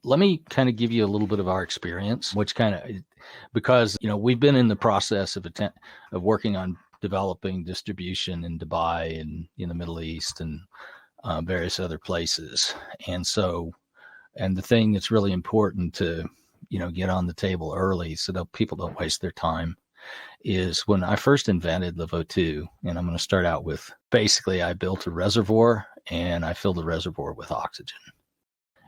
let me kind of give you a little bit of our experience, because, we've been in the process of working on developing distribution in Dubai and in the Middle East and various other places. And the thing that's really important to, get on the table early so that people don't waste their time is when I first invented LiveO2, and I'm going to start out with, basically I built a reservoir and I filled the reservoir with oxygen.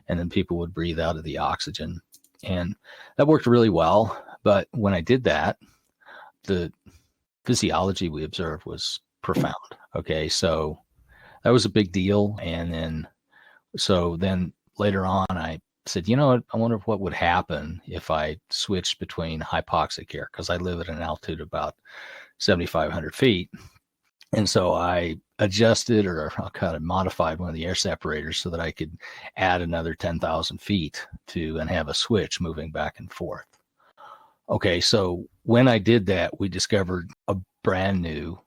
And then people would breathe out of the oxygen. And that worked really well. But when I did that, the physiology we observed was profound. Okay, so that was a big deal. And then later on, I said, I wonder what would happen if I switched between hypoxic air, because I live at an altitude of about 7,500 feet. And so I adjusted, or kind of modified one of the air separators so that I could add another 10,000 feet and have a switch moving back and forth. Okay, so when I did that, we discovered a brand new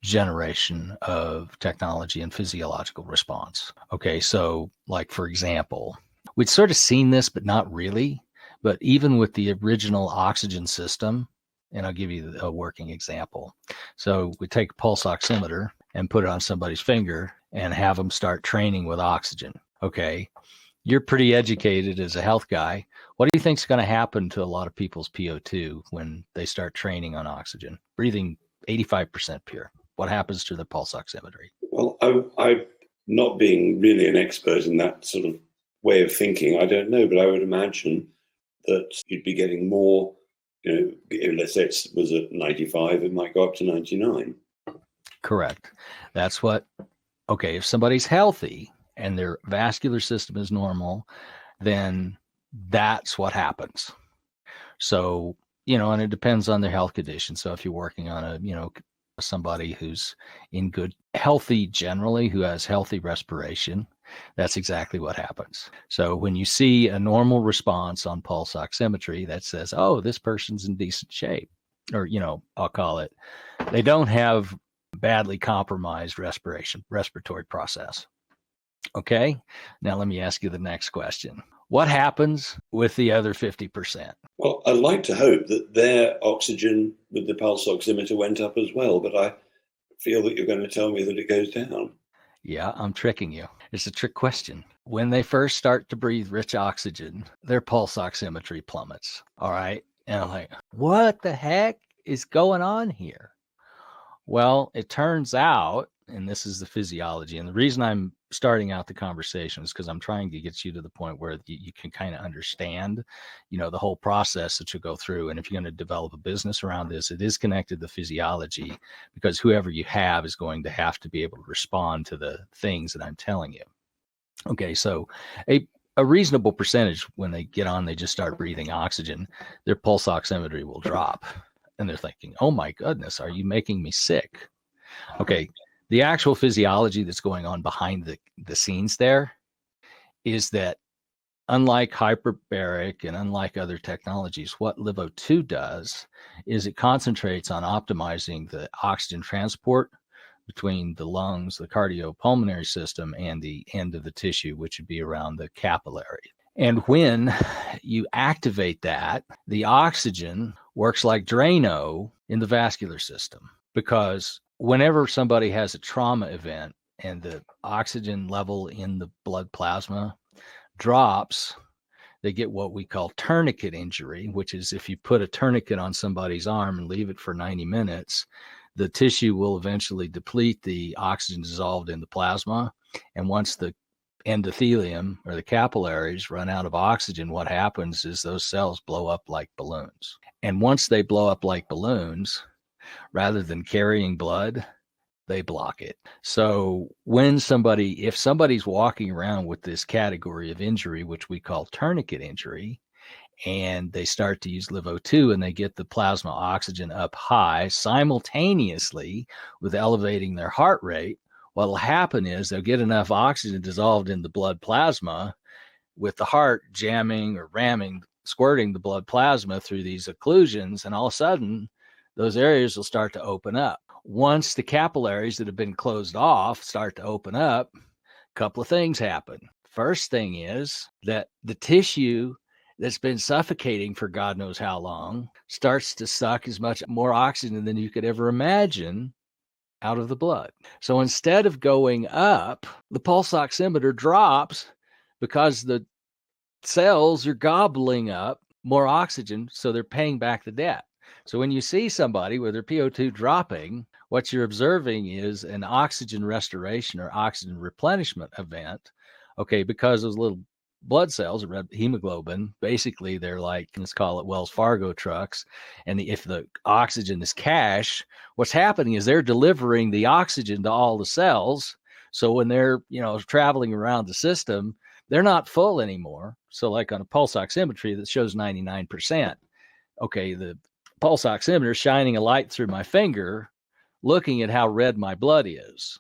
generation of technology and physiological response. Okay, so like, for example, we'd sort of seen this, but not really. But even with the original oxygen system, and I'll give you a working example. So we take a pulse oximeter and put it on somebody's finger and have them start training with oxygen. Okay, you're pretty educated as a health guy. What do you think is going to happen to a lot of people's PO2 when they start training on oxygen, breathing 85% pure? What happens to the pulse oximetry? Well, I not being really an expert in that sort of way of thinking, I don't know, but I would imagine that you'd be getting more, let's say it was at 95, it might go up to 99. Correct. That's okay, if somebody's healthy and their vascular system is normal, then that's what happens. So, and it depends on their health condition. So if you're working on somebody who's in good, healthy generally, who has healthy respiration, that's exactly what happens. So when you see a normal response on pulse oximetry that says, oh, this person's in decent shape, or, I'll call it, they don't have badly compromised respiratory process. Okay. Now let me ask you the next question. What happens with the other 50%? Well, I'd like to hope that their oxygen with the pulse oximeter went up as well, but I feel that you're going to tell me that it goes down. Yeah, I'm tricking you. It's a trick question. When they first start to breathe rich oxygen, their pulse oximetry plummets. All right. And I'm like, what the heck is going on here? Well, it turns out, and this is the physiology, and the reason I'm starting out the conversation is because I'm trying to get you to the point where you can kind of understand, the whole process that you go through. And if you're going to develop a business around this, it is connected to physiology, because whoever you have is going to have to be able to respond to the things that I'm telling you. Okay, so a reasonable percentage, when they get on, they just start breathing oxygen, their pulse oximetry will drop. And they're thinking, oh my goodness, are you making me sick? Okay, the actual physiology that's going on behind the scenes there is that, unlike hyperbaric and unlike other technologies, what LiveO2 does is it concentrates on optimizing the oxygen transport between the lungs, the cardiopulmonary system, and the end of the tissue, which would be around the capillary. And when you activate that, the oxygen works like Drano in the vascular system, because whenever somebody has a trauma event and the oxygen level in the blood plasma drops, they get what we call tourniquet injury, which is if you put a tourniquet on somebody's arm and leave it for 90 minutes, the tissue will eventually deplete the oxygen dissolved in the plasma. And once the endothelium or the capillaries run out of oxygen, what happens is those cells blow up like balloons. And once they blow up like balloons, rather than carrying blood, they block it. So if somebody's walking around with this category of injury, which we call tourniquet injury, and they start to use LiveO2 and they get the plasma oxygen up high simultaneously with elevating their heart rate, what will happen is they'll get enough oxygen dissolved in the blood plasma with the heart jamming or ramming, squirting the blood plasma through these occlusions, and all of a sudden those areas will start to open up. Once the capillaries that have been closed off start to open up, couple of things happen. First thing is that the tissue that's been suffocating for God knows how long starts to suck as much more oxygen than you could ever imagine out of the blood. So instead of going up, the pulse oximeter drops because the cells are gobbling up more oxygen, so they're paying back the debt. So when you see somebody with their PO2 dropping, what you're observing is an oxygen restoration or oxygen replenishment event, because those little blood cells, red hemoglobin, basically they're like, let's call it Wells Fargo trucks. And if the oxygen is cash, what's happening is they're delivering the oxygen to all the cells. So when they're, traveling around the system, they're not full anymore. So like on a pulse oximetry that shows 99%, the pulse oximeter is shining a light through my finger, looking at how red my blood is.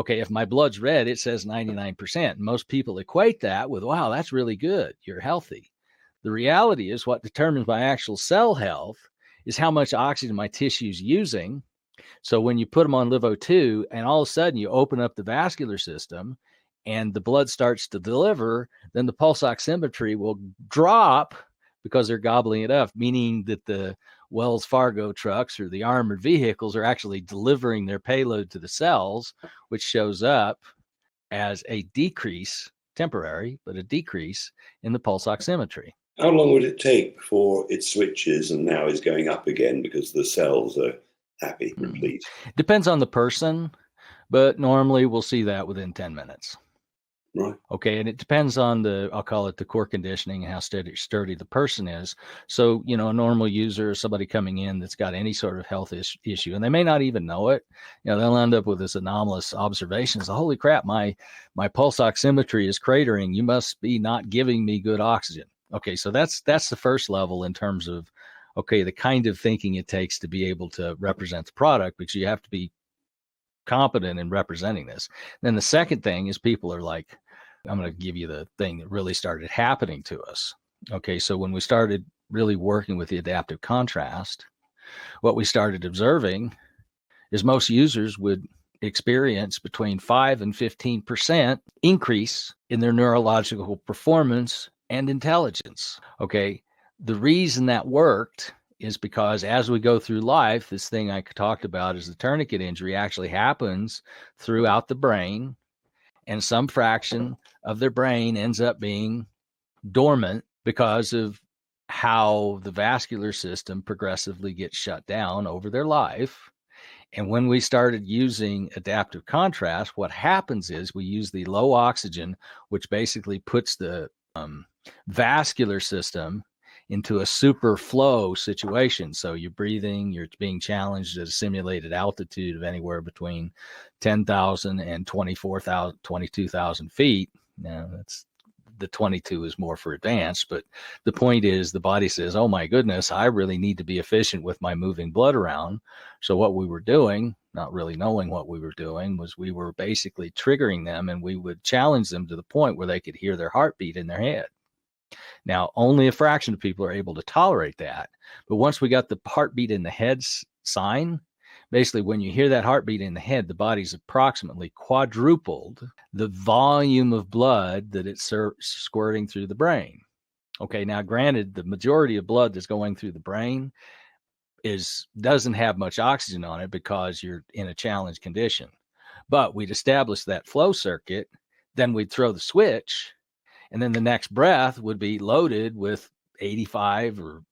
If my blood's red, it says 99%. Most people equate that with, wow, that's really good. You're healthy. The reality is what determines my actual cell health is how much oxygen my tissue's using. So when you put them on LiveO2 and all of a sudden you open up the vascular system and the blood starts to deliver, then the pulse oximetry will drop because they're gobbling it up, meaning that the Wells Fargo trucks or the armored vehicles are actually delivering their payload to the cells, which shows up as a decrease, temporary, but a decrease in the pulse oximetry. How long would it take before it switches and now is going up again because the cells are happy and pleased? Depends on the person, but normally we'll see that within 10 minutes. Right. And it depends on I'll call it the core conditioning and how sturdy the person is. So, a normal user, somebody coming in that's got any sort of health issue, and they may not even know it, they'll end up with this anomalous observations. Holy crap, my pulse oximetry is cratering. You must be not giving me good oxygen. So that's the first level in terms of, the kind of thinking it takes to be able to represent the product, because you have to be competent in representing this. Then the second thing is people are like, I'm going to give you the thing that really started happening to us. So when we started really working with the adaptive contrast, what we started observing is most users would experience between 5 and 15% increase in their neurological performance and intelligence. The reason that worked is because as we go through life, this thing I talked about is the tourniquet injury actually happens throughout the brain, and some fraction of their brain ends up being dormant because of how the vascular system progressively gets shut down over their life. And when we started using adaptive contrast, what happens is we use the low oxygen, which basically puts the vascular system into a super flow situation. So you're breathing, you're being challenged at a simulated altitude of anywhere between 10,000 and 24,000, 22,000 feet. Now that's the 22 is more for advanced, but the point is the body says, oh my goodness, I really need to be efficient with my moving blood around. So what we were doing, not really knowing what we were doing, was we were basically triggering them, and we would challenge them to the point where they could hear their heartbeat in their head. Now, only a fraction of people are able to tolerate that. But once we got the heartbeat in the head sign, basically when you hear that heartbeat in the head, the body's approximately quadrupled the volume of blood that it's squirting through the brain. Now granted, the majority of blood that's going through the brain doesn't have much oxygen on it because you're in a challenged condition. But we'd establish that flow circuit, then we'd throw the switch, and then the next breath would be loaded with 85 or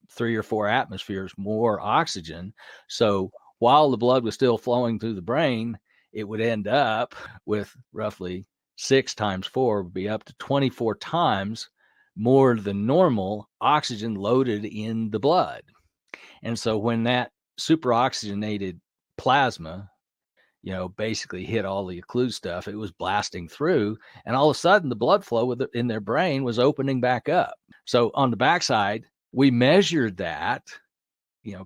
3 or 4 atmospheres more oxygen. So while the blood was still flowing through the brain, it would end up with roughly 6 times 4 would be up to 24 times more than normal oxygen loaded in the blood. And so when that super oxygenated plasma basically hit all the occlude stuff, it was blasting through, and all of a sudden the blood flow in their brain was opening back up. So on the backside, we measured that,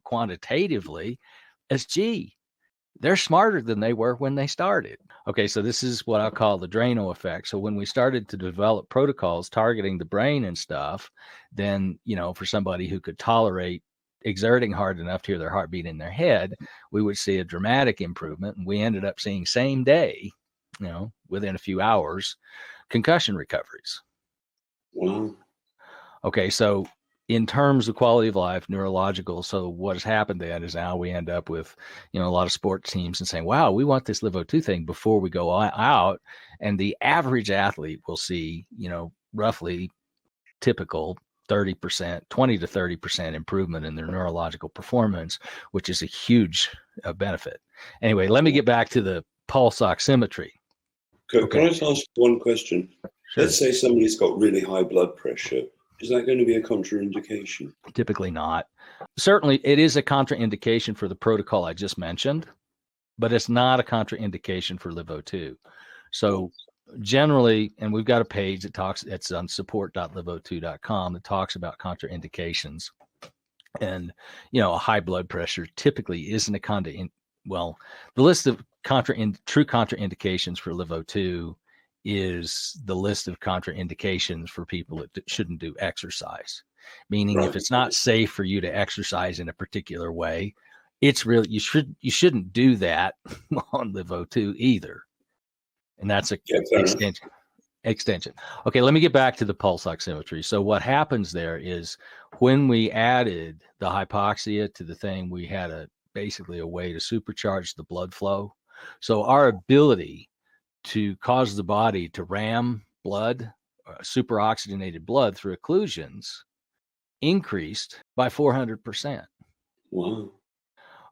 quantitatively as, they're smarter than they were when they started. So this is what I call the Drano effect. So when we started to develop protocols targeting the brain and stuff, then, for somebody who could tolerate exerting hard enough to hear their heartbeat in their head, we would see a dramatic improvement. And we ended up seeing same day within a few hours, concussion recoveries. Wow. Okay, so in terms of quality of life, neurological, so what has happened then is now we end up with, a lot of sports teams and saying, wow, we want this LiveO2 thing before we go out. And the average athlete will see, roughly typical 30%, 20 to 30% improvement in their neurological performance, which is a huge benefit. Anyway, let me get back to the pulse oximetry. Can I just ask one question? Sure. Let's say somebody's got really high blood pressure. Is that going to be a contraindication? Typically not. Certainly, it is a contraindication for the protocol I just mentioned, but it's not a contraindication for LiveO2. So generally, and we've got a page that talks, it's on support.liveO2.com, that talks about contraindications. And, a high blood pressure typically isn't a the list of true contraindications for LiveO2 is the list of contraindications for people that shouldn't do exercise. Meaning, if it's not safe for you to exercise in a particular way, it's really, you shouldn't do that on LiveO2 either. And that's a extension. Okay, let me get back to the pulse oximetry. So what happens there is when we added the hypoxia to the thing, we had basically a way to supercharge the blood flow. So our ability to cause the body to ram blood, superoxygenated blood through occlusions increased by 400%. Wow.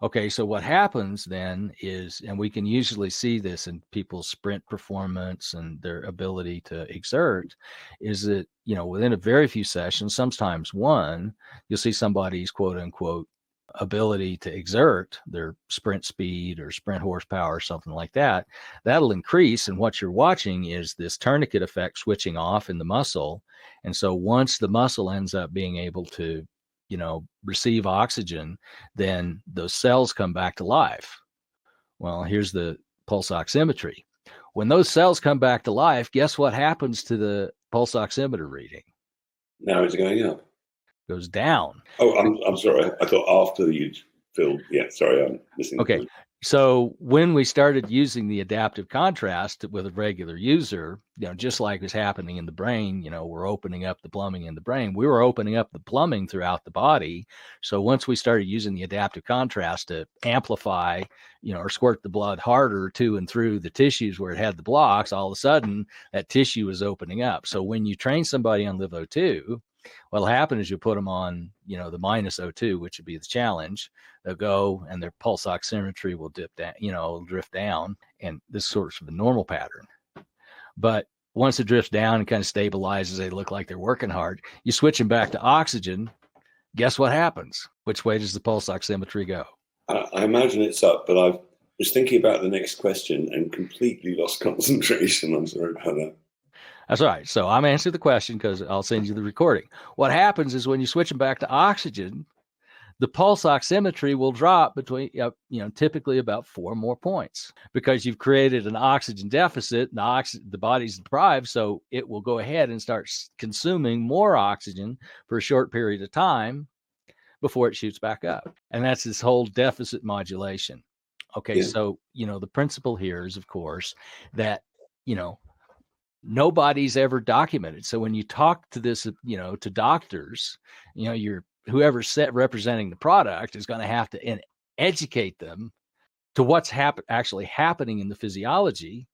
Okay, so what happens then is, and we can usually see this in people's sprint performance and their ability to exert, is that, within a very few sessions, sometimes one, you'll see somebody's quote unquote ability to exert their sprint speed or sprint horsepower or something like that. That'll increase. And what you're watching is this tourniquet effect switching off in the muscle. And so once the muscle ends up being able to, receive oxygen, then those cells come back to life. Well, here's the pulse oximetry. When those cells come back to life, guess what happens to the pulse oximeter reading? Now it's going up. Goes down. Oh, I'm sorry. I thought after you'd filled. Yeah, sorry, I'm missing. Okay. So when we started using the adaptive contrast with a regular user, just like was happening in the brain, we're opening up the plumbing in the brain. We were opening up the plumbing throughout the body. So once we started using the adaptive contrast to amplify, or squirt the blood harder to and through the tissues where it had the blocks, all of a sudden that tissue was opening up. So when you train somebody on LiveO2, what'll happen is you put them on, the -O2, which would be the challenge. They'll go and their pulse oximetry will dip down, drift down. And this is sort of a normal pattern. But once it drifts down and kind of stabilizes, they look like they're working hard. You switch them back to oxygen. Guess what happens? Which way does the pulse oximetry go? I imagine it's up, but I was thinking about the next question and completely lost concentration. I'm sorry about that. That's all right. So I'm answering the question because I'll send you the recording. What happens is when you switch them back to oxygen, the pulse oximetry will drop between, typically about 4 more points because you've created an oxygen deficit and the body's deprived. So it will go ahead and start consuming more oxygen for a short period of time before it shoots back up. And that's this whole deficit modulation. Okay. Yeah. So, the principle here is, of course, that, nobody's ever documented. So when you talk to this, to doctors, whoever's representing the product is going to have to educate them to what's actually happening in the physiology,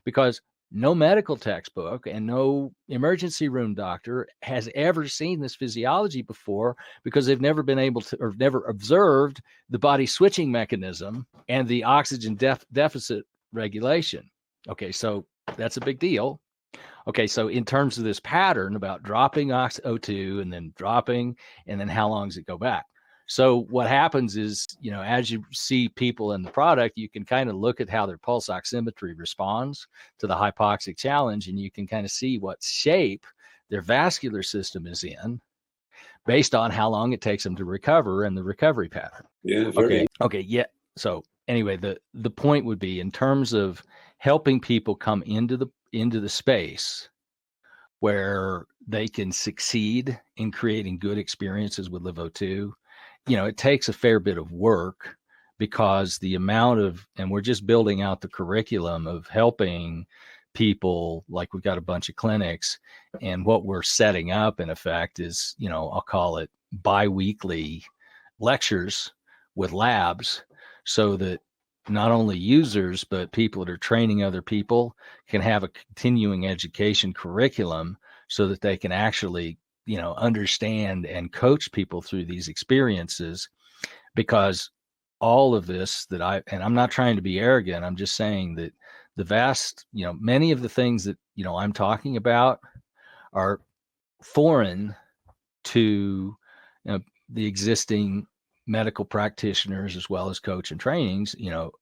because no medical textbook and no emergency room doctor has ever seen this physiology before, because they've never been able to, or never observed the body switching mechanism and the oxygen deficit regulation. Okay, so that's a big deal. Okay, so in terms of this pattern about dropping O2 and then dropping, and then how long does it go back? So what happens is, as you see people in the product, you can kind of look at how their pulse oximetry responds to the hypoxic challenge, and you can kind of see what shape their vascular system is in based on how long it takes them to recover and the recovery pattern. Yeah. Okay. Yeah. So anyway, the point would be, in terms of helping people come into the space where they can succeed in creating good experiences with LiveO2, it takes a fair bit of work, because the amount of, and we're just building out the curriculum of helping people, like we've got a bunch of clinics, and what we're setting up in effect is, I'll call it bi-weekly lectures with labs, so that not only users, but people that are training other people can have a continuing education curriculum so that they can actually, understand and coach people through these experiences. Because all of this and I'm not trying to be arrogant, I'm just saying that the vast, many of the things that, I'm talking about are foreign to the existing medical practitioners, as well as coach and trainings,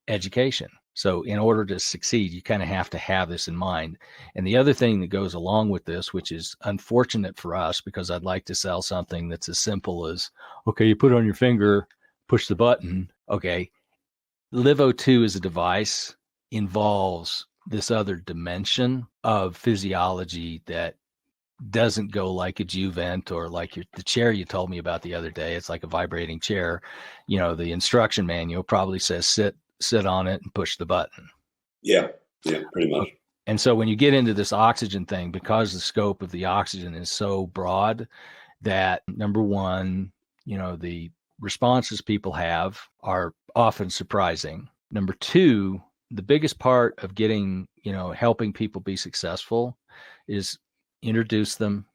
education. So in order to succeed, you kind of have to have this in mind. And the other thing that goes along with this, which is unfortunate for us, because I'd like to sell something that's as simple as, okay, you put it on your finger, push the button. Okay. LiveO2 as a device involves this other dimension of physiology that doesn't go like a Juvent or like the chair you told me about the other day. It's like a vibrating chair. The instruction manual probably says sit on it and push the button. Yeah, pretty much. And so when you get into this oxygen thing, because the scope of the oxygen is so broad, that number one, the responses people have are often surprising. Number two, the biggest part of getting, helping people be successful is introduce them,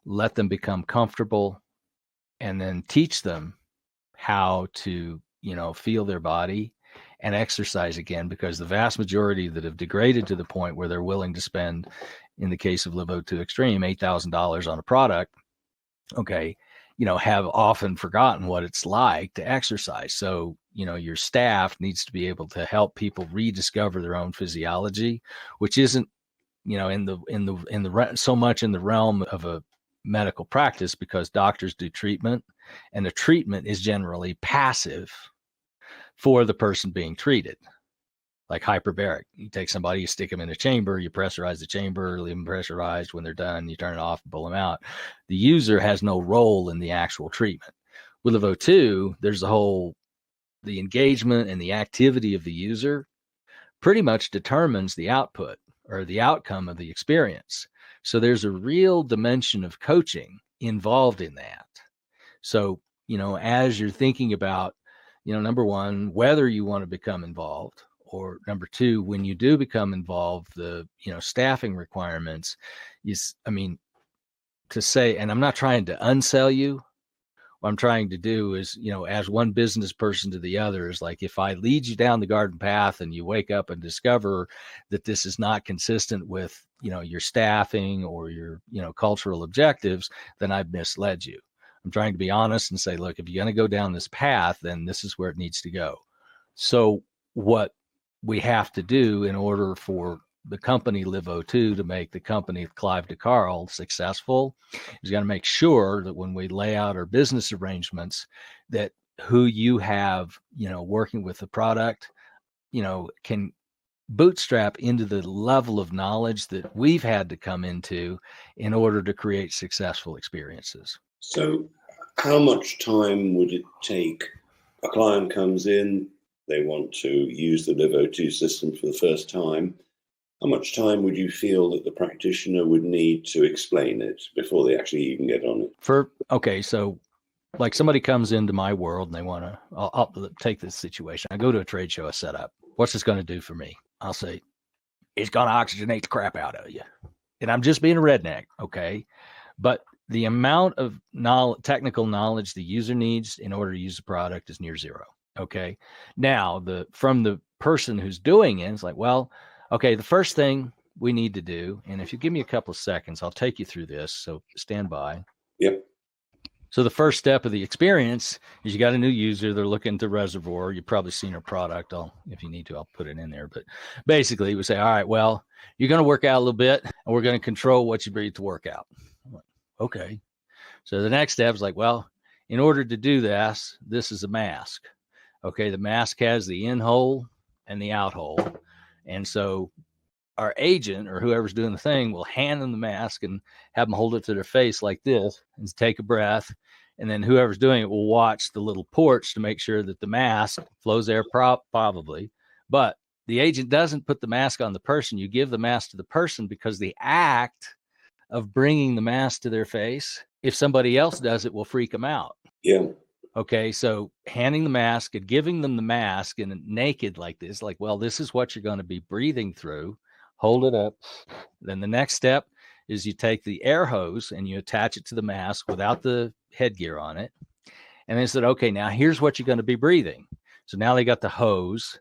let them become comfortable, and then teach them how to, feel their body and exercise again, because the vast majority that have degraded to the point where they're willing to spend, in the case of LiveO2 Extreme, $8,000 on a product, okay, have often forgotten what it's like to exercise. So, your staff needs to be able to help people rediscover their own physiology, which isn't, so much in the realm of a medical practice, because doctors do treatment, and the treatment is generally passive for the person being treated. Like hyperbaric, you take somebody, you stick them in a chamber, you pressurize the chamber, leave them pressurized. When they're done, you turn it off and pull them out. The user has no role in the actual treatment. With LiveO2, there's the engagement and the activity of the user pretty much determines the output or the outcome of the experience. So there's a real dimension of coaching involved in that. So, as you're thinking about, number one, whether you want to become involved, or number two, when you do become involved, the, staffing requirements is, to say, and I'm not trying to unsell you. What I'm trying to do is, as one business person to the other, is like, if I lead you down the garden path and you wake up and discover that this is not consistent with, your staffing or your, cultural objectives, then I've misled you. I'm trying to be honest and say, look, if you're going to go down this path, then this is where it needs to go. So what we have to do in order for the company LiveO2 to make the company of Clive De Carle successful is got to make sure that when we lay out our business arrangements, that who you have, working with the product, can bootstrap into the level of knowledge that we've had to come into in order to create successful experiences. So how much time would it take? A client comes in, they want to use the LiveO2 system for the first time. How much time would you feel that the practitioner would need to explain it before they actually even get on it? So like somebody comes into my world and they want to, I'll take this situation. I go to a trade show, I set up. What's this going to do for me? I'll say, it's going to oxygenate the crap out of you. And I'm just being a redneck, okay? But the amount of technical knowledge the user needs in order to use the product is near zero, okay? Now, from the person who's doing it, it's like, well, okay, the first thing we need to do, and if you give me a couple of seconds, I'll take you through this, so stand by. Yep. So the first step of the experience is you got a new user. They're looking at the reservoir. You've probably seen our product. If you need to, I'll put it in there. But basically, we say, all right, well, you're going to work out a little bit, and we're going to control what you breathe to work out. Like, okay. So the next step is like, well, in order to do this is a mask. Okay, the mask has the in hole and the out hole. And so our agent or whoever's doing the thing will hand them the mask and have them hold it to their face like this and take a breath And then whoever's doing it will watch the little ports to make sure that the mask flows air probably. But the agent doesn't put the mask on the person. You give the mask to the person because the act of bringing the mask to their face, if somebody else does it, will freak them out. Yeah. Okay, so handing the mask and giving them the mask and naked like this, like, well, this is what you're going to be breathing through. Hold it up. Then the next step is you take the air hose and you attach it to the mask without the headgear on it. And they said, okay, now here's what you're going to be breathing. So now they got the hose,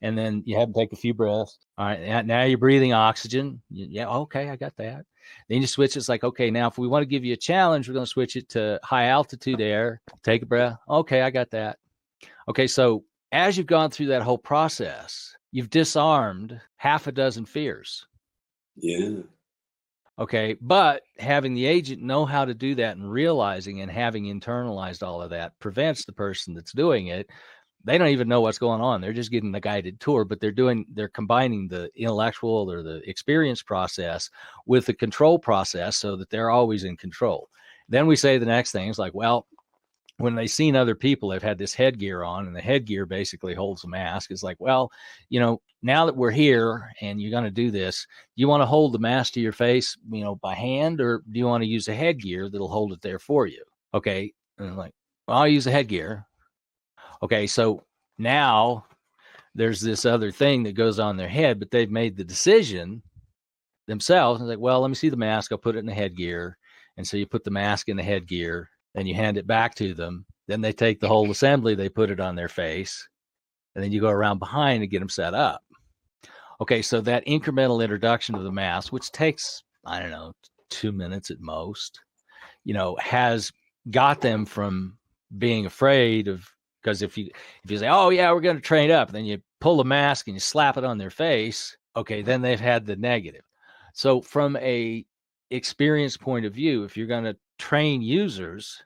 and then you have them take a few breaths. All right, now you're breathing oxygen. Yeah, okay, I got that. Then you switch. It's like, okay, now if we want to give you a challenge, we're going to switch it to high altitude air. Take a breath. Okay, I got that. Okay, so as you've gone through that whole process, you've disarmed half a dozen fears. Yeah. Okay, but having the agent know how to do that and realizing and having internalized all of that prevents the person that's doing it. They don't even know what's going on. They're just getting the guided tour, but they're combining the intellectual or the experience process with the control process so that they're always in control. Then we say the next thing is like, well, when they've seen other people, they've had this headgear on, and the headgear basically holds the mask. It's like, well, now that we're here and you're going to do this, you want to hold the mask to your face, by hand, or do you want to use a headgear that'll hold it there for you? Okay. And I'm like, well, I'll use a headgear. Okay. So now there's this other thing that goes on their head, but they've made the decision themselves. And it's like, well, let me see the mask. I'll put it in the headgear. And so you put the mask in the headgear, and you hand it back to them. Then they take the whole assembly, they put it on their face, and then you go around behind and get them set up. Okay, so that incremental introduction of the mask, which takes, 2 minutes at most, has got them from being afraid of, because if you say, oh yeah, we're going to train up, and then you pull the mask and you slap it on their face, okay, then they've had the negative. So from a experience point of view, if you're going to train users,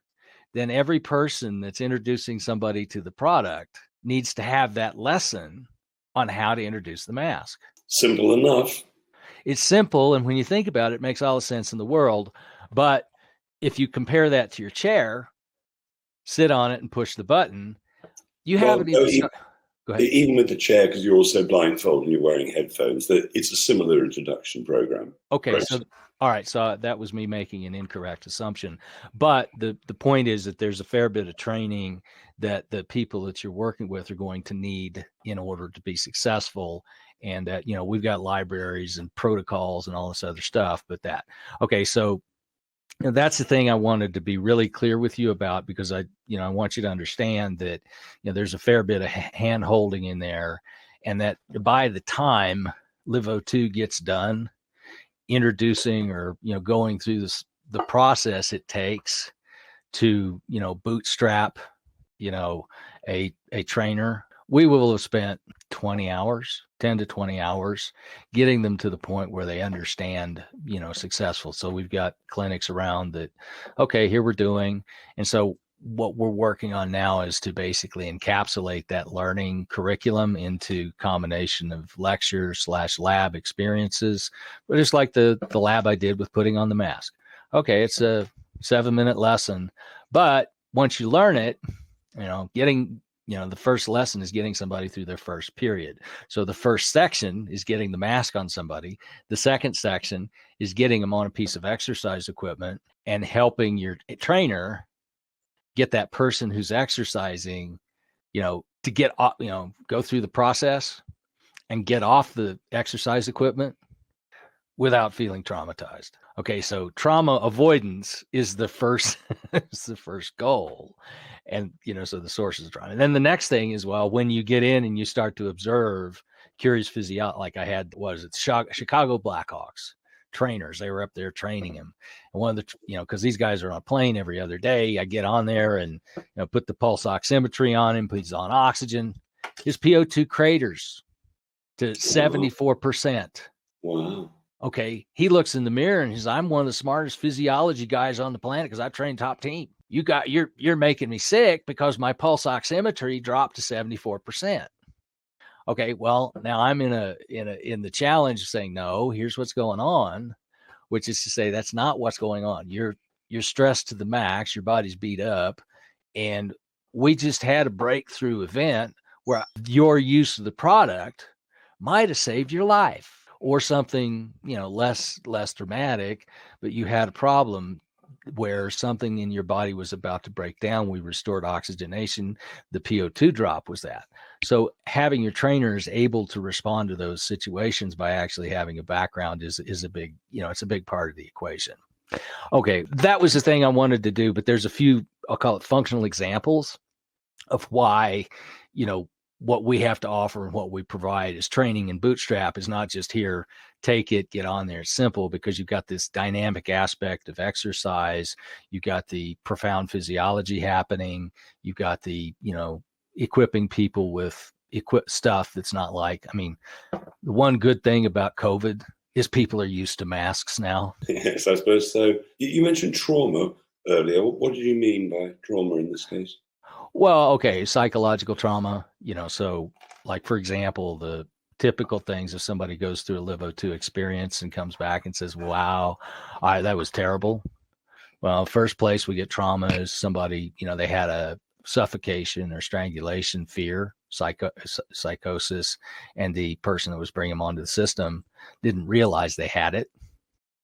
then every person that's introducing somebody to the product needs to have that lesson on how to introduce the mask. Simple enough. It's simple, and when you think about it, it makes all the sense in the world. But if you compare that to your chair, sit on it and push the button, you haven't even... Go ahead. Even with the chair, because you're also blindfolded and you're wearing headphones, it's a similar introduction program. Okay, Right. So all right, so that was me making an incorrect assumption. But the point is that there's a fair bit of training that the people that you're working with are going to need in order to be successful. And that, we've got libraries and protocols and all this other stuff, okay, so that's the thing I wanted to be really clear with you about, because I want you to understand that, there's a fair bit of hand holding in there, and that by the time LiveO2 gets done introducing or, going through the process it takes to, bootstrap, a trainer, we will have spent 10 to 20 hours getting them to the point where they understand, successful. So we've got clinics around that, okay, here we're doing. And so what we're working on now is to basically encapsulate that learning curriculum into combination of lecture/lab experiences, but it's like the lab I did with putting on the mask. Okay, it's a 7-minute lesson, but once you learn it, the first lesson is getting somebody through their first period. So the first section is getting the mask on somebody. The second section is getting them on a piece of exercise equipment and helping your trainer get that person who's exercising, to get off, go through the process and get off the exercise equipment without feeling traumatized. Okay, so trauma avoidance is the first goal. And, so the sources of trauma. And then the next thing is, well, when you get in and you start to observe curious physiology, like I had, Chicago Blackhawks trainers, they were up there training him. And one of the, because these guys are on a plane every other day, I get on there and, put the pulse oximetry on him, he's on oxygen. His PO2 craters to 74%. Wow. Okay, he looks in the mirror and he's, I'm one of the smartest physiology guys on the planet because I've trained top team. You're making me sick because my pulse oximetry dropped to 74%. Okay, well, now I'm in the challenge of saying, no, here's what's going on, which is to say that's not what's going on. You're you're stressed to the max, your body's beat up, and we just had a breakthrough event where your use of the product might have saved your life, or something, less dramatic, but you had a problem where something in your body was about to break down. We restored oxygenation. The PO2 drop was that. So having your trainers able to respond to those situations by actually having a background is a big, it's a big part of the equation. Okay, that was the thing I wanted to do, but there's a few, I'll call it functional examples of why, what we have to offer and what we provide is training, and Bootstrap is not just here, take it, get on there. It's simple because you've got this dynamic aspect of exercise. You've got the profound physiology happening. You've got the, equipping people with stuff that's not like, the one good thing about COVID is people are used to masks now. Yes, I suppose so. You mentioned trauma earlier. What did you mean by trauma in this case? Well, okay, psychological trauma, so like, for example, the typical things, if somebody goes through a LiveO2 experience and comes back and says, wow, that was terrible. Well, first place we get trauma is somebody, they had a suffocation or strangulation fear, psychosis, and the person that was bringing them onto the system didn't realize they had it.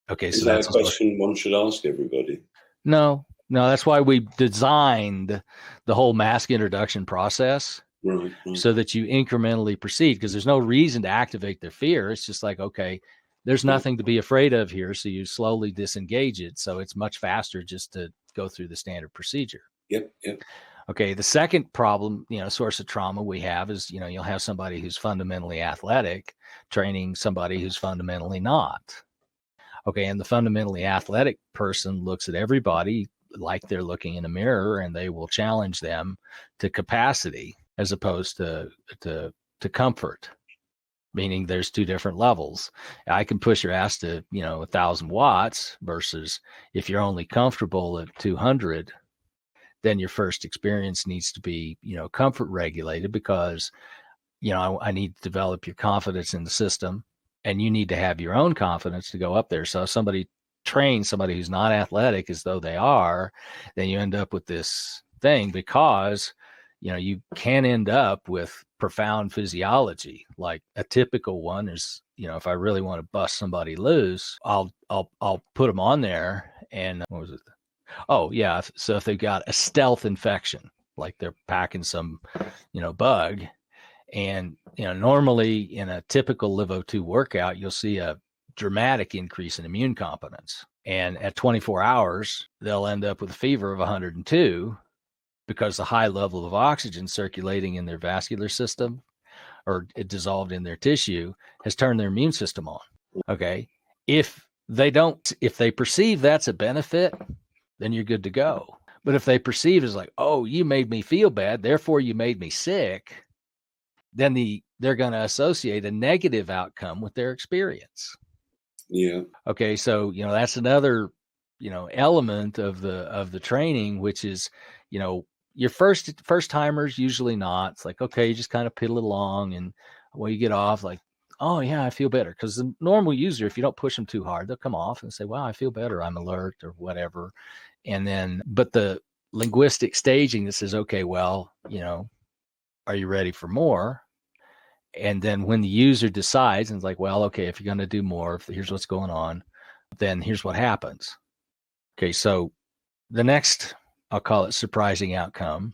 Okay, is so that that's a question one should ask everybody? No, that's why we designed the whole mask introduction process, right. So that you incrementally proceed, because there's no reason to activate their fear. It's just like, okay, there's nothing to be afraid of here. So you slowly disengage it. So it's much faster just to go through the standard procedure. Yep. Okay. The second problem, source of trauma we have is, you'll have somebody who's fundamentally athletic training somebody who's fundamentally not. Okay. And the fundamentally athletic person looks at everybody like they're looking in a mirror, and they will challenge them to capacity as opposed to comfort, meaning there's two different levels. I can push your ass to, 1,000 watts versus if you're only comfortable at 200, then your first experience needs to be, comfort regulated, because, I need to develop your confidence in the system, and you need to have your own confidence to go up there. So if somebody trains somebody who's not athletic as though they are, then you end up with this thing, because you can end up with profound physiology. Like a typical one is, if I really want to bust somebody loose, I'll put them on there, and what was it? Oh yeah. So if they've got a stealth infection, like they're packing some, bug, and, normally in a typical LiveO2 workout, you'll see a dramatic increase in immune competence. And at 24 hours, they'll end up with a fever of 102, because the high level of oxygen circulating in their vascular system, or it dissolved in their tissue, has turned their immune system on. Okay. If they perceive that's a benefit, then you're good to go. But if they perceive as like, oh, you made me feel bad, therefore you made me sick, then they're going to associate a negative outcome with their experience. Yeah. Okay. So, that's another, element of the training, which is, your first timers usually not. It's like, okay, you just kind of piddle it along, and when you get off, like, oh yeah, I feel better. Because the normal user, if you don't push them too hard, they'll come off and say, wow, I feel better, I'm alert, or whatever. And then, but the linguistic staging that says, okay, well, are you ready for more? And then when the user decides and it's like, well, okay, if you're going to do more, here's what's going on, then here's what happens. Okay, so the next, I'll call it surprising outcome,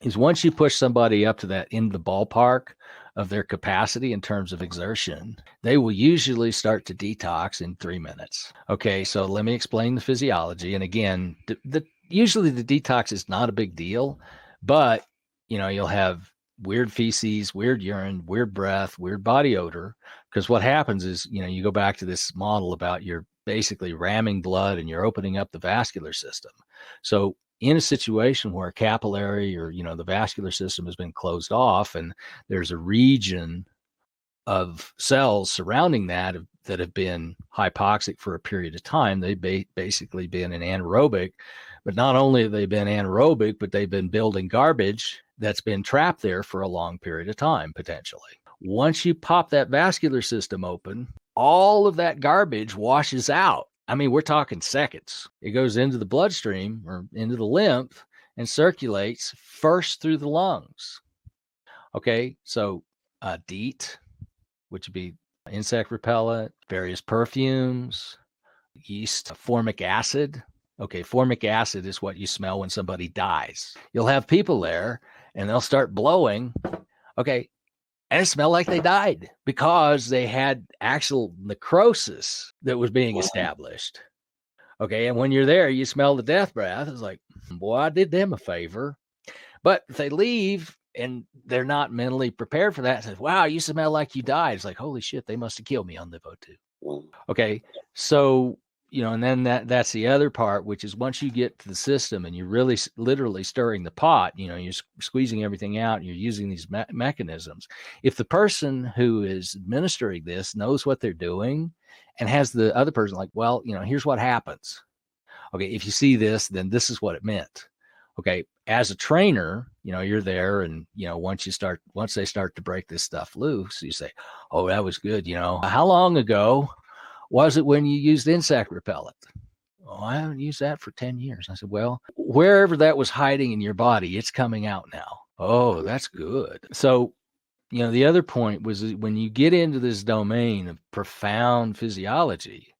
is once you push somebody up to that, in the ballpark of their capacity in terms of exertion, they will usually start to detox in 3 minutes. Okay, so let me explain the physiology. And again, usually the detox is not a big deal, but you'll have weird feces, weird urine, weird breath, weird body odor. Because what happens is, you go back to this model about you're basically ramming blood and you're opening up the vascular system. So in a situation where a capillary or, the vascular system has been closed off, and there's a region of cells surrounding that have been hypoxic for a period of time, they've basically been in anaerobic. But not only have they been anaerobic, but they've been building garbage that's been trapped there for a long period of time, potentially. Once you pop that vascular system open, all of that garbage washes out. I mean, we're talking seconds. It goes into the bloodstream or into the lymph and circulates first through the lungs. Okay, so DEET, which would be insect repellent, various perfumes, yeast, formic acid. Okay, formic acid is what you smell when somebody dies. You'll have people there and they'll start blowing. Okay, and it smelled like they died because they had actual necrosis that was being established. Okay, and when you're there, you smell the death breath. It's like, boy, I did them a favor. But if they leave and they're not mentally prepared for that, says, wow, you smell like you died. It's like, holy shit, they must have killed me on LiveO2. Okay, so, and then that's the other part, which is once you get to the system and you're really literally stirring the pot, you're squeezing everything out and you're using these mechanisms. If the person who is administering this knows what they're doing and has the other person like, well, here's what happens. Okay, if you see this, then this is what it meant. Okay, as a trainer, you're there and, once they start to break this stuff loose, you say, oh, that was good. How long ago was it when you used insect repellent? Oh, I haven't used that for 10 years. I said, well, wherever that was hiding in your body, it's coming out now. Oh, that's good. So, the other point was when you get into this domain of profound physiology,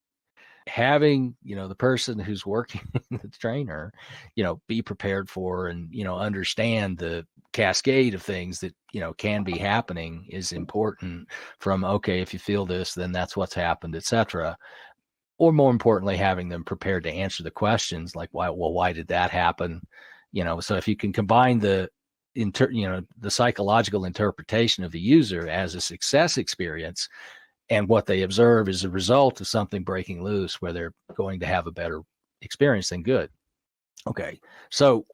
having, the person who's working, the trainer, be prepared for and, understand the cascade of things that, can be happening is important from, okay, if you feel this, then that's what's happened, etc. Or more importantly, having them prepared to answer the questions like, why did that happen? So if you can combine the psychological interpretation of the user as a success experience, and what they observe is a result of something breaking loose where they're going to have a better experience than good. Okay. So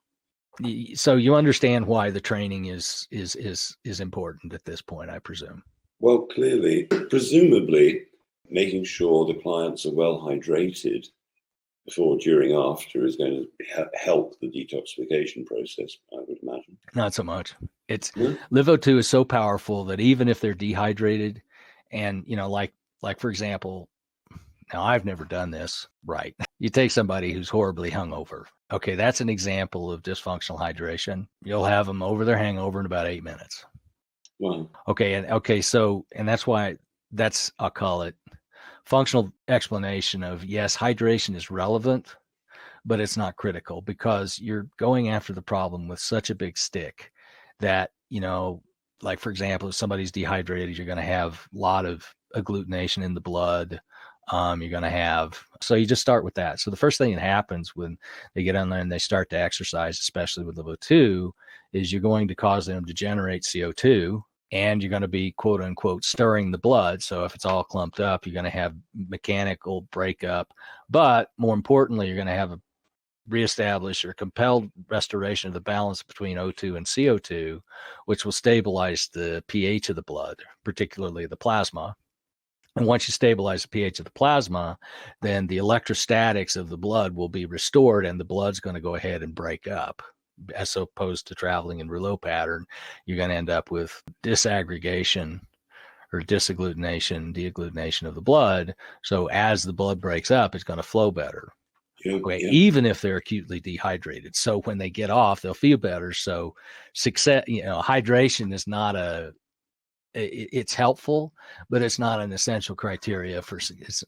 you understand why the training is important at this point, I presume. Well, clearly, presumably making sure the clients are well hydrated before, during, after is going to help the detoxification process, I would imagine. Not so much. LiveO2 is so powerful that even if they're dehydrated, and, like for example, now I've never done this, right? You take somebody who's horribly hungover. Okay, that's an example of dysfunctional hydration. You'll have them over their hangover in about 8 minutes. Wow. Okay, so, and that's why I'll call it functional explanation of, yes, hydration is relevant, but it's not critical because you're going after the problem with such a big stick that, like, for example, if somebody's dehydrated, you're going to have a lot of agglutination in the blood. You're going to have, so you just start with that. So the first thing that happens when they get on there and they start to exercise, especially with LiveO2, is you're going to cause them to generate CO2 and you're going to be quote unquote stirring the blood. So if it's all clumped up, you're going to have mechanical breakup, but more importantly, you're going to have a reestablish or compelled restoration of the balance between O2 and CO2, which will stabilize the pH of the blood, particularly the plasma. And once you stabilize the pH of the plasma, then the electrostatics of the blood will be restored and the blood's going to go ahead and break up. As opposed to traveling in rouleau pattern, you're going to end up with disaggregation or deagglutination of the blood. So as the blood breaks up, it's going to flow better. Even if they're acutely dehydrated. So when they get off, they'll feel better. So success, hydration is not it's helpful, but it's not an essential criteria for success.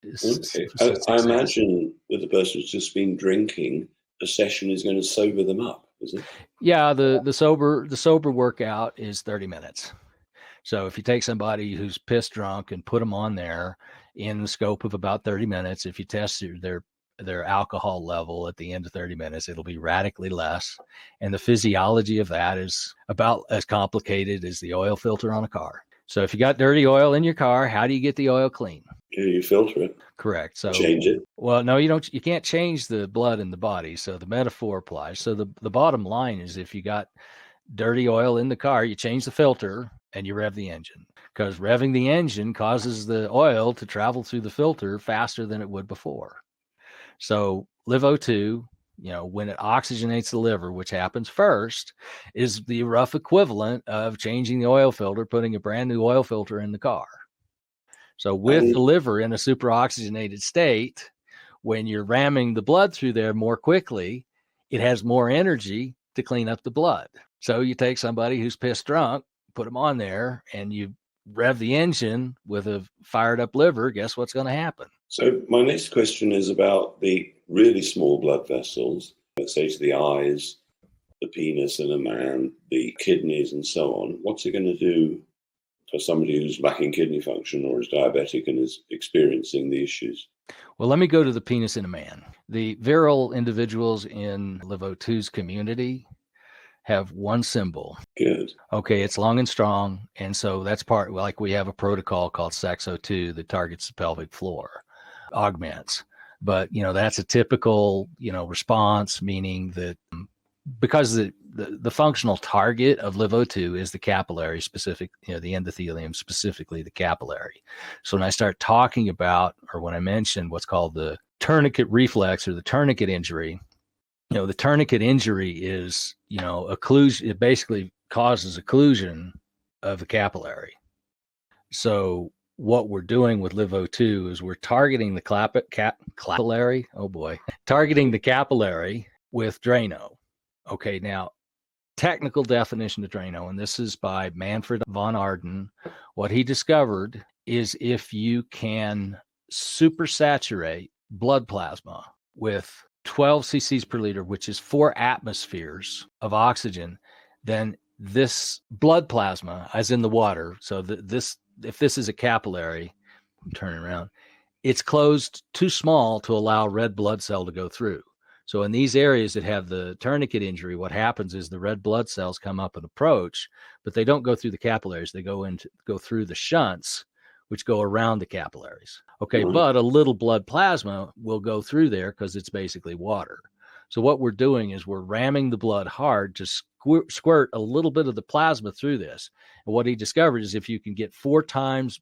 I imagine that the person who's just been drinking, a session is going to sober them up, is it? Yeah, the sober workout is 30 minutes. So if you take somebody who's pissed drunk and put them on there in the scope of about 30 minutes, if you test their alcohol level at the end of 30 minutes, it'll be radically less. And the physiology of that is about as complicated as the oil filter on a car. So if you got dirty oil in your car, how do you get the oil clean? Yeah, you filter it. Correct. So change it. Well, no, you don't. You can't change the blood in the body. So the metaphor applies. So the bottom line is, if you got dirty oil in the car, you change the filter and you rev the engine, because revving the engine causes the oil to travel through the filter faster than it would before. So LiveO2, when it oxygenates the liver, which happens first, is the rough equivalent of changing the oil filter, putting a brand new oil filter in the car. So with the liver in a super oxygenated state, when you're ramming the blood through there more quickly, it has more energy to clean up the blood. So you take somebody who's pissed drunk, put them on there, and you rev the engine with a fired up liver. Guess what's going to happen? So my next question is about the really small blood vessels, let's say to the eyes, the penis in a man, the kidneys and so on. What's it going to do for somebody who's lacking kidney function or is diabetic and is experiencing the issues? Well, let me go to the penis in a man. The virile individuals in LiveO2's community have one symbol. Good. Okay, it's long and strong. And so that's part, like we have a protocol called SAXO2 that targets the pelvic floor, augments. But, that's a typical, response, meaning that because the functional target of LiveO2 is the capillary specific, the endothelium, specifically the capillary. So when I start talking about, or when I mention what's called the tourniquet reflex or the tourniquet injury, the tourniquet injury is, occlusion. It basically causes occlusion of the capillary. So what we're doing with LiveO2 is we're targeting the capillary. Oh boy, targeting the capillary with Drano. Okay, now technical definition of Drano, and this is by Manfred von Arden. What he discovered is if you can supersaturate blood plasma with 12 cc's per liter, which is 4 atmospheres of oxygen, then this blood plasma, as in the water, so if this is a capillary, I'm turning around, it's closed too small to allow red blood cell to go through. So in these areas that have the tourniquet injury, what happens is the red blood cells come up and approach, but they don't go through the capillaries. They go through the shunts, which go around the capillaries. Okay, but a little blood plasma will go through there because it's basically water. So what we're doing is we're ramming the blood hard to squirt a little bit of the plasma through this. And what he discovered is if you can get 4 times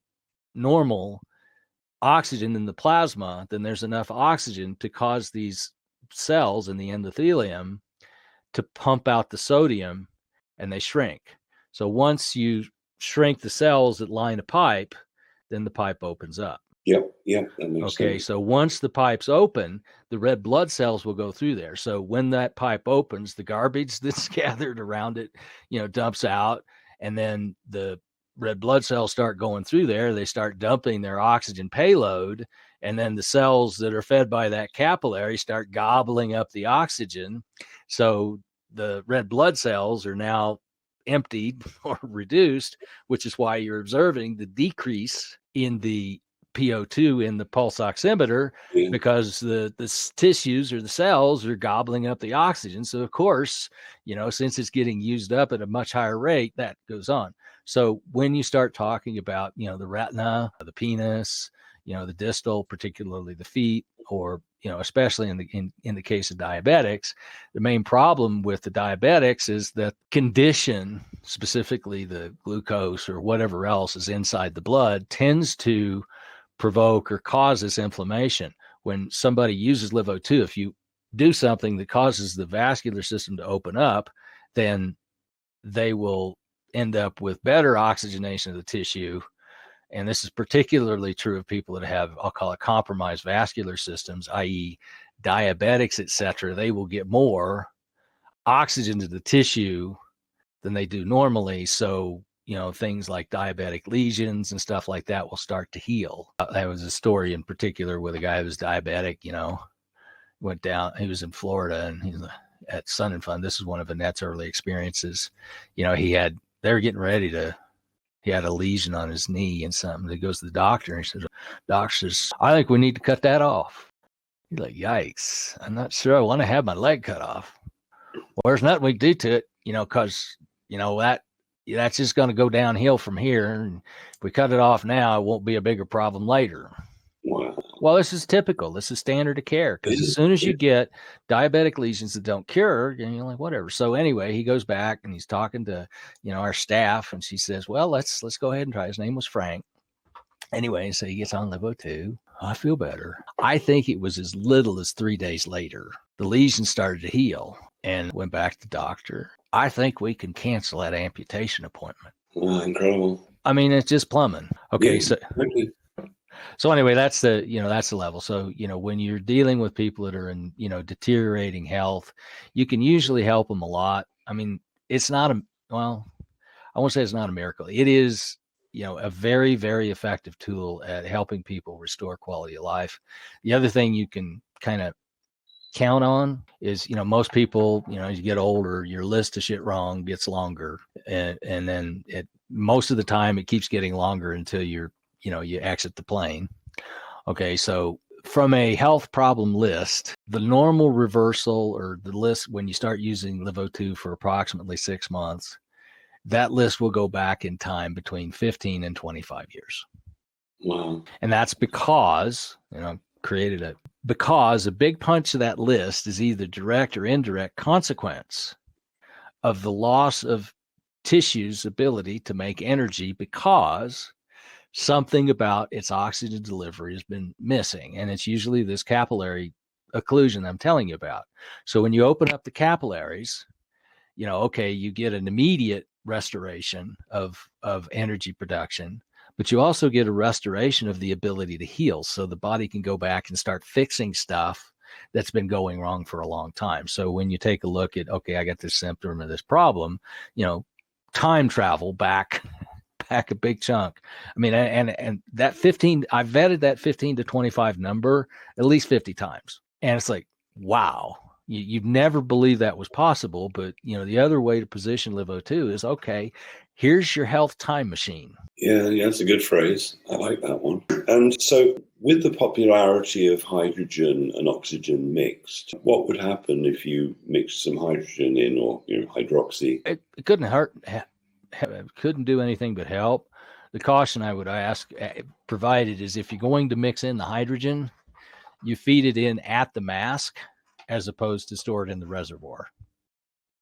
normal oxygen in the plasma, then there's enough oxygen to cause these cells in the endothelium to pump out the sodium, and they shrink. So once you shrink the cells that line a pipe, then the pipe opens up. Yep, that makes sense. So once the pipe's open, the red blood cells will go through there. So when that pipe opens, the garbage that's gathered around it, dumps out, and then the red blood cells start going through there. They start dumping their oxygen payload, and then the cells that are fed by that capillary start gobbling up the oxygen. So the red blood cells are now emptied or reduced, which is why you're observing the decrease in the PO2 in the pulse oximeter, because the tissues or the cells are gobbling up the oxygen. So of course, since it's getting used up at a much higher rate, that goes on. So when you start talking about, the retina, the penis, the distal, particularly the feet, or, especially in the case of diabetics, the main problem with the diabetics is that condition, specifically the glucose or whatever else is inside the blood, tends to provoke or causes inflammation. When somebody uses LiveO2, if you do something that causes the vascular system to open up, then they will end up with better oxygenation of the tissue. And this is particularly true of people that have, I'll call it, compromised vascular systems, i.e. diabetics, etc. They will get more oxygen to the tissue than they do normally. So, things like diabetic lesions and stuff like that will start to heal. That was a story in particular with a guy who was diabetic, went down, he was in Florida, and he's at Sun and Fun. This is one of Annette's early experiences. They were getting ready he had a lesion on his knee and something. He goes to the doctor and he says, "Doctor says, I think we need to cut that off." He's like, "Yikes, I'm not sure I want to have my leg cut off." Well, there's nothing we can do to it, because, that's just going to go downhill from here. And if we cut it off now, it won't be a bigger problem later. Wow. Well, this is typical. This is standard of care, because as soon as you get diabetic lesions that don't cure, you're like, whatever. So anyway, he goes back and he's talking to, our staff, and she says, well, let's go ahead and try. His name was Frank. Anyway, so he gets on LiveO2. I feel better. I think it was as little as 3 days later, the lesion started to heal, and went back to the doctor. I think we can cancel that amputation appointment. Oh, incredible. I mean, it's just plumbing. Okay, so So anyway, that's the level. So, when you're dealing with people that are in, deteriorating health, you can usually help them a lot. I mean, it's not I won't say it's not a miracle. It is, a very, very effective tool at helping people restore quality of life. The other thing you can kind of count on is, most people, as you get older, your list of shit wrong gets longer. And then most of the time it keeps getting longer until you exit the plane. Okay. So from a health problem list, the normal reversal or the list, when you start using LiveO2 for approximately 6 months, that list will go back in time between 15 and 25 years. Wow. And that's because, because a big punch of that list is either direct or indirect consequence of the loss of tissue's ability to make energy because something about its oxygen delivery has been missing. And it's usually this capillary occlusion I'm telling you about. So when you open up the capillaries, you get an immediate restoration of energy production, but you also get a restoration of the ability to heal. So the body can go back and start fixing stuff that's been going wrong for a long time. So when you take a look at, I got this symptom or this problem, time travel back a big chunk. I mean, and that 15, I vetted that 15 to 25 number at least 50 times. And it's like, wow. You'd never believe that was possible, but the other way to position LiveO2 is, here's your health time machine. Yeah, that's a good phrase. I like that one. And so with the popularity of hydrogen and oxygen mixed, what would happen if you mixed some hydrogen in or hydroxy? It couldn't hurt. Couldn't do anything but help. The caution I would ask provided is if you're going to mix in the hydrogen, you feed it in at the mask as opposed to store it in the reservoir.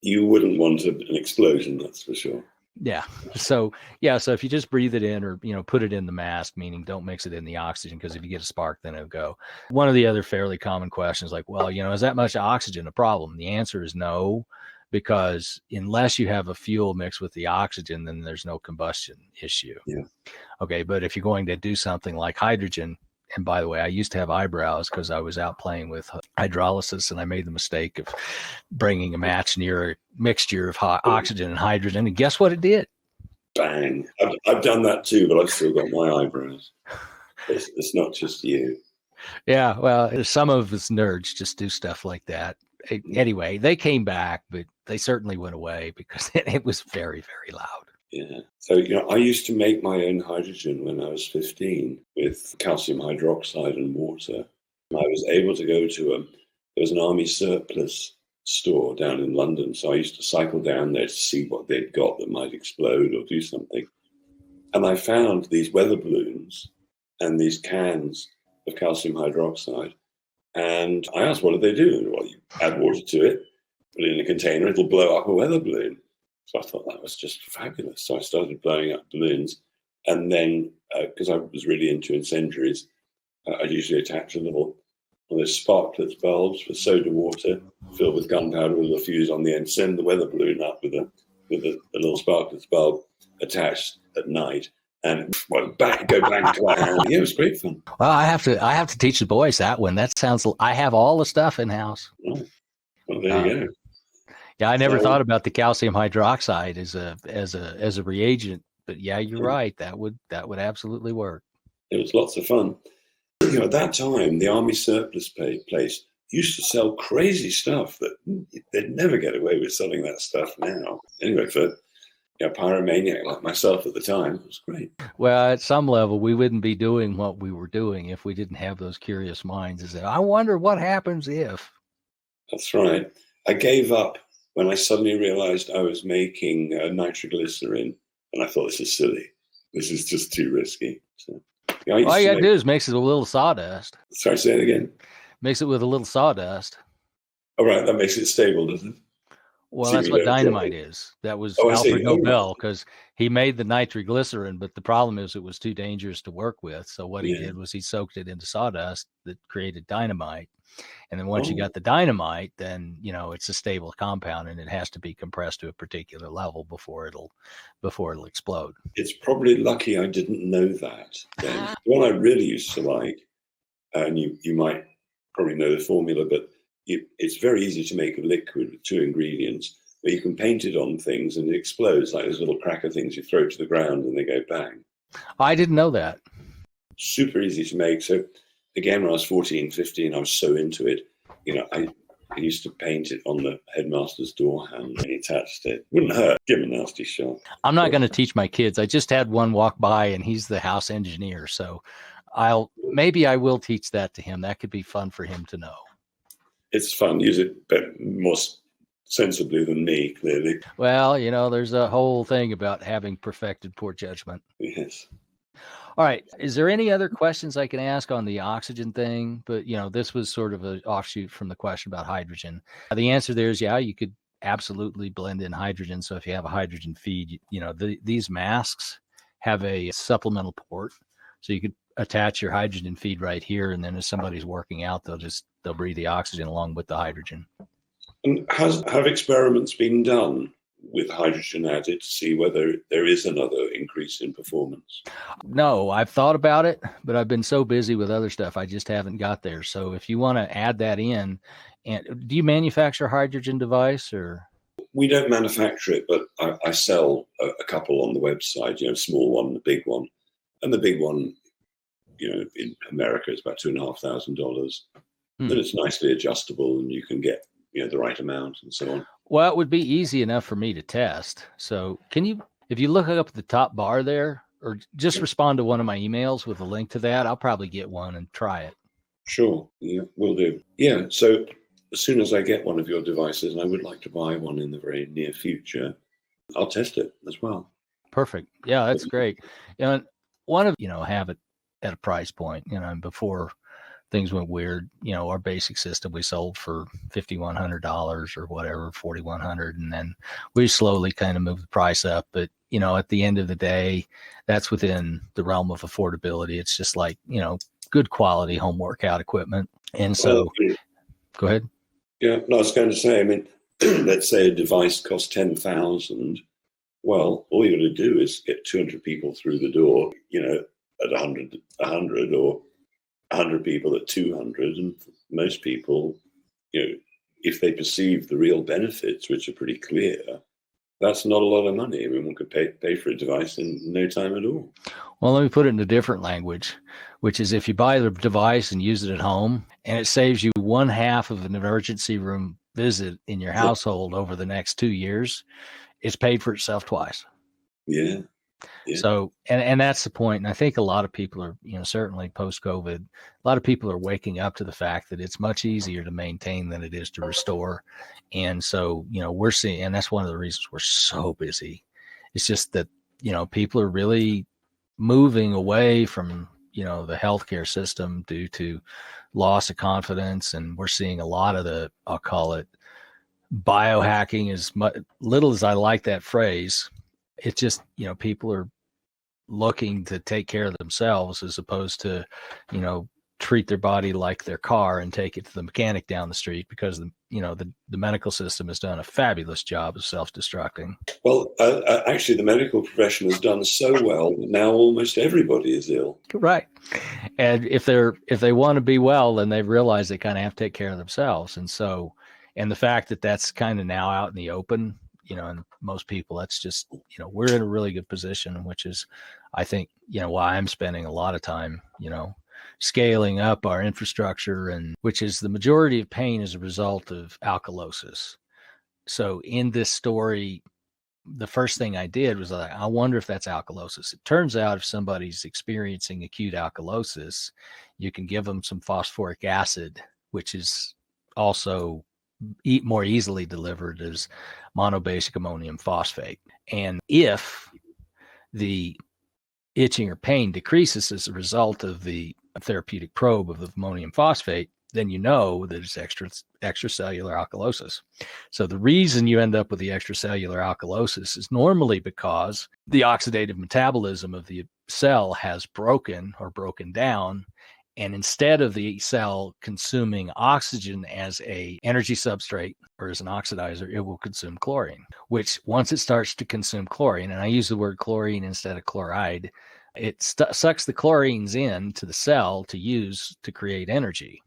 You wouldn't want an explosion, that's for sure. Yeah. So if you just breathe it in or, put it in the mask, meaning don't mix it in the oxygen, because if you get a spark, then it'll go. One of the other fairly common questions like, is that much oxygen a problem? The answer is no, because unless you have a fuel mixed with the oxygen, then there's no combustion issue. Yeah. Okay. But if you're going to do something like hydrogen, and by the way, I used to have eyebrows because I was out playing with hydrolysis, and I made the mistake of bringing a match near a mixture of oxygen and hydrogen. And guess what it did? Bang. I've done that too, but I've still got my eyebrows. It's not just you. Yeah, well, some of us nerds just do stuff like that. Anyway, they came back, but they certainly went away because it was very, very loud. Yeah. So, I used to make my own hydrogen when I was 15 with calcium hydroxide and water. I was able to go to there was an army surplus store down in London. So I used to cycle down there to see what they'd got that might explode or do something. And I found these weather balloons and these cans of calcium hydroxide. And I asked, what do they do? Well, you add water to it, put it in a container, it'll blow up a weather balloon. So I thought that was just fabulous. So I started blowing up balloons. And then, because I was really into incendiaries, I'd usually attach a little one of those sparklet bulbs with soda water filled with gunpowder with a fuse on the end, send the weather balloon up with a little sparklet bulb attached at night. And go back to my hand. Yeah, it was great fun. Well, I have to teach the boys that one. That sounds. I have all the stuff in house. Right. Well, there you go. Yeah, I never thought about the calcium hydroxide as a reagent, but yeah, you're right. That would absolutely work. It was lots of fun. At that time, the army surplus place used to sell crazy stuff that they'd never get away with selling that stuff now. Anyway, for a pyromaniac like myself at the time, it was great. Well, at some level, we wouldn't be doing what we were doing if we didn't have those curious minds. Is that I wonder what happens if. That's right. I gave up when I suddenly realized I was making nitroglycerin, and I thought, this is silly. This is just too risky. So, all you got to do is mix it with a little sawdust. Sorry, say it again. Mix it with a little sawdust. All right, that makes it stable, doesn't it? Well, See that's me what don't drop dynamite it. is. That was Oh, I Alfred see. Oh, right. Nobel, because he made the nitroglycerin, but the problem is it was too dangerous to work with. So what he Yeah. did was he soaked it into sawdust that created dynamite. And then once you Oh, got the dynamite, then it's a stable compound and it has to be compressed to a particular level before it'll explode. it's probably lucky I didn't know that then. The one I really used to like, and you might probably know the formula, but it's very easy to make a liquid with 2 ingredients, where you can paint it on things and it explodes like those little cracker things you throw to the ground and they go bang. I didn't know that. Super easy to make. So again, when I was 14, 15, I was so into it. I used to paint it on the headmaster's door handle and he touched it. Wouldn't hurt. Give him a nasty shot. I'm not going to teach my kids. I just had one walk by and he's the house engineer. So I will teach that to him. That could be fun for him to know. It's fun. Use it more sensibly than me, clearly. Well, there's a whole thing about having perfected poor judgment. Yes. All right. Is there any other questions I can ask on the oxygen thing? But, this was sort of an offshoot from the question about hydrogen. The answer there is, yeah, you could absolutely blend in hydrogen. So if you have a hydrogen feed, these masks have a supplemental port. So you could attach your hydrogen feed right here. And then if somebody's working out, they'll breathe the oxygen along with the hydrogen. And have experiments been done with hydrogen added to see whether there is another increase in performance? No, I've thought about it, but I've been so busy with other stuff, I just haven't got there. So if you want to add that in, and do you manufacture a hydrogen device or? We don't manufacture it, but I sell a couple on the website, a small one and a big one. And the big one, in America is about $2,500. Then it's nicely adjustable and you can get, the right amount and so on. Well, it would be easy enough for me to test. So if you look up at the top bar there, or just respond to one of my emails with a link to that, I'll probably get one and try it. Sure. Yeah, will do. Yeah. So as soon as I get one of your devices, and I would like to buy one in the very near future, I'll test it as well. Perfect. Yeah, that's great. And one of, have it at a price point, before things went weird, our basic system we sold for $5,100 or whatever, $4,100. And then we slowly kind of moved the price up. But, at the end of the day, that's within the realm of affordability. It's just like, good quality home workout equipment. And so go ahead. Yeah, no, I was going to say, let's say a device costs $10,000. Well, all you got to do is get 200 people through the door, at 100 or 100 people at 200, and most people, if they perceive the real benefits, which are pretty clear, that's not a lot of money. One could pay for a device in no time at all. Well, let me put it in a different language, which is if you buy the device and use it at home, and it saves you 1/2 of an emergency room visit in your household over the next 2 years, it's paid for itself twice. Yeah. Yeah. So, and that's the point. And I think a lot of people are, certainly post-COVID, a lot of people are waking up to the fact that it's much easier to maintain than it is to restore. And so, we're seeing, and that's one of the reasons we're so busy. It's just that, people are really moving away from, the healthcare system due to loss of confidence. And we're seeing a lot of the, I'll call it biohacking, as little as I like that phrase. It's just, people are looking to take care of themselves as opposed to, treat their body like their car and take it to the mechanic down the street, because the medical system has done a fabulous job of self-destructing. Well, actually, the medical profession has done so well that now almost everybody is ill. Right. And if they want to be well, then they realize they kind of have to take care of themselves. And so, and the fact that that's kind of now out in the open, and most people, that's just, we're in a really good position, which is, I think, why I'm spending a lot of time, scaling up our infrastructure, and which is the majority of pain as a result of alkalosis. So in this story, the first thing I did was I wonder if that's alkalosis. It turns out if somebody's experiencing acute alkalosis, you can give them some phosphoric acid, which is also more easily delivered as monobasic ammonium phosphate. And if the itching or pain decreases as a result of the a therapeutic probe of the ammonium phosphate, then you know that it's extracellular alkalosis. So the reason you end up with the extracellular alkalosis is normally because the oxidative metabolism of the cell has broken down. And instead of the cell consuming oxygen as a energy substrate or as an oxidizer, it will consume chlorine, which once it starts to consume chlorine, and I use the word chlorine instead of chloride, it sucks the chlorines in to the cell to use to create energy.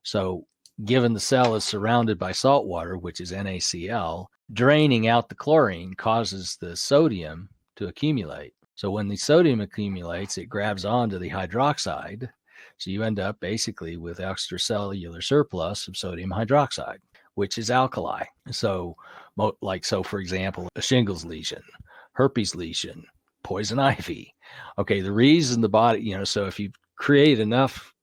So given the cell is surrounded by salt water, which is NaCl, draining out the chlorine causes the sodium to accumulate. So when the sodium accumulates, it grabs onto the hydroxide. So you end up basically with extracellular surplus of sodium hydroxide, which is alkali. So for example, a shingles lesion, herpes lesion, poison ivy. Okay, the reason the body, so if you create enough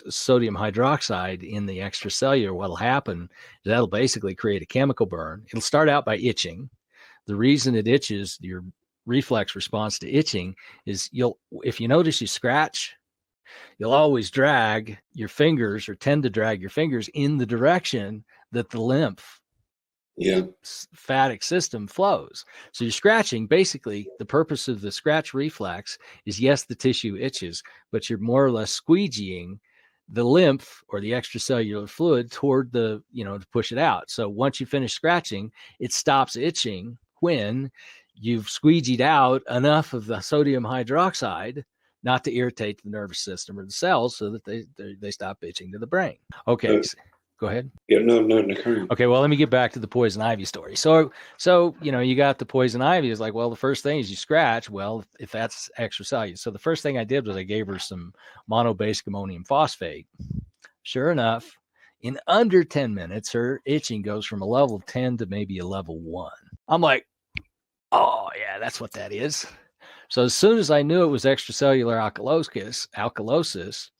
sodium hydroxide in the extracellular, what'll happen is that'll basically create a chemical burn. It'll start out by itching. The reason it itches, your reflex response to itching, is if you notice you scratch, you'll always drag your fingers or tend to drag your fingers in the direction that the lymph lymphatic system flows. So you're scratching. Basically, the purpose of the scratch reflex is, yes, the tissue itches, but you're more or less squeegeeing the lymph or the extracellular fluid toward to push it out. So once you finish scratching, it stops itching when you've squeegeed out enough of the sodium hydroxide not to irritate the nervous system or the cells so that they stop itching to the brain. Okay. Go ahead. Yeah, no. Okay, well, let me get back to the poison ivy story. So you got the poison ivy. It's like, well, the first thing is you scratch. Well, if that's extracellular. So the first thing I did was I gave her some monobasic ammonium phosphate. Sure enough, in under 10 minutes, her itching goes from a level 10 to maybe a level 1. I'm like, oh, yeah, that's what that is. So as soon as I knew it was extracellular alkalosis,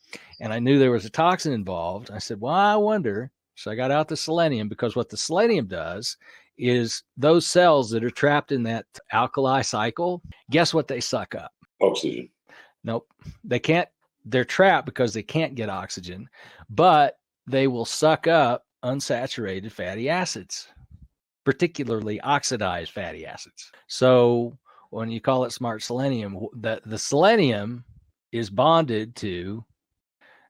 and I knew there was a toxin involved, I said, well, I wonder. So I got out the selenium, because what the selenium does is those cells that are trapped in that alkali cycle, guess what they suck up? Oxygen. Nope. They can't. They're trapped because they can't get oxygen, but they will suck up unsaturated fatty acids, particularly oxidized fatty acids. So when you call it smart selenium, the selenium is bonded to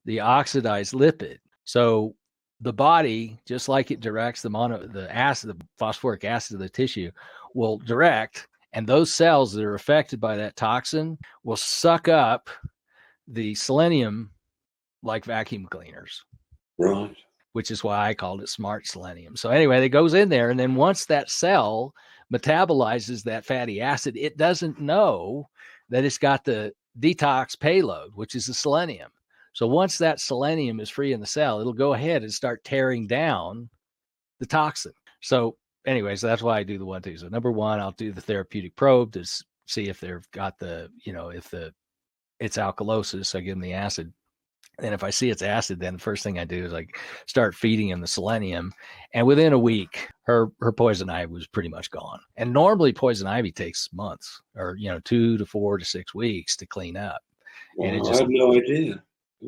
the oxidized lipid. So the body, just like it directs the phosphoric acid of the tissue, will direct, and those cells that are affected by that toxin will suck up the selenium like vacuum cleaners. Right. Which is why I called it smart selenium. So anyway, it goes in there, and then once that cell metabolizes that fatty acid, it doesn't know that it's got the detox payload, which is the selenium. So once that selenium is free in the cell, it'll go ahead and start tearing down the toxin. So anyways, that's why I do the 1-2. So number one, I'll do the therapeutic probe to see if they've got it's alkalosis. I give them the acid. And if I see it's acid, then the first thing I do is like start feeding him the selenium. And within a week, her poison ivy was pretty much gone. And normally poison ivy takes months or, 2 to 4 to 6 weeks to clean up. Wow, and I have no idea.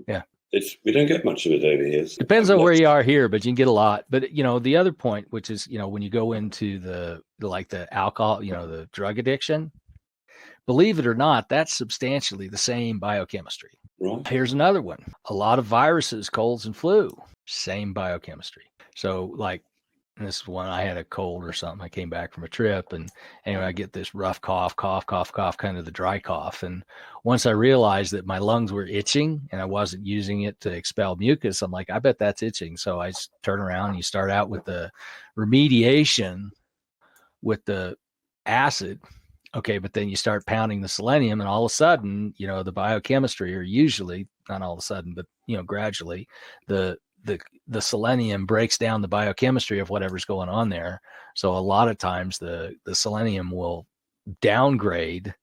Yeah. We don't get much of it over here. So depends on where you are here, but you can get a lot. But, the other point, which is, when you go into the alcohol, the drug addiction, believe it or not, that's substantially the same biochemistry. Right. Here's another one. A lot of viruses, colds and flu, same biochemistry. So this is when I had a cold or something. I came back from a trip, and anyway, I get this rough cough, kind of the dry cough. And once I realized that my lungs were itching and I wasn't using it to expel mucus, I'm like, I bet that's itching. So I turn around and you start out with the remediation with the acid. Okay, but then you start pounding the selenium, and all of a sudden, the biochemistry, or usually not all of a sudden, but gradually, the selenium breaks down the biochemistry of whatever's going on there. So a lot of times the selenium will downgrade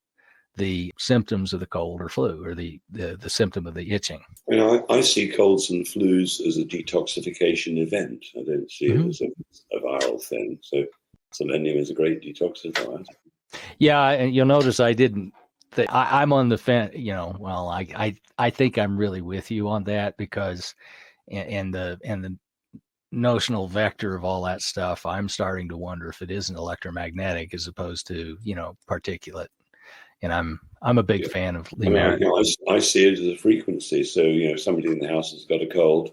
the symptoms of the cold or flu, or the symptom of the itching. I see colds and flus as a detoxification event. I don't see it as a viral thing. So selenium is a great detoxifier. Yeah, and you'll notice I didn't I'm on the fence, well, I think I'm really with you on that, because and the notional vector of all that stuff, I'm starting to wonder if it isn't electromagnetic as opposed to, particulate. And I'm a big fan of Lee Merritt. I see it as a frequency. So, somebody in the house has got a cold,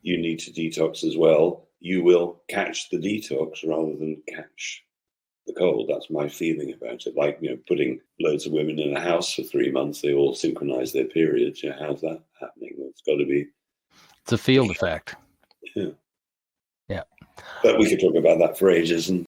you need to detox as well. You will catch the detox rather than catch the cold. That's my feeling about it. Like, putting loads of women in a house for 3 months, they all synchronize their periods. How's that happening? It's got to be. It's a field effect. Yeah. Yeah. But we could talk about that for ages. And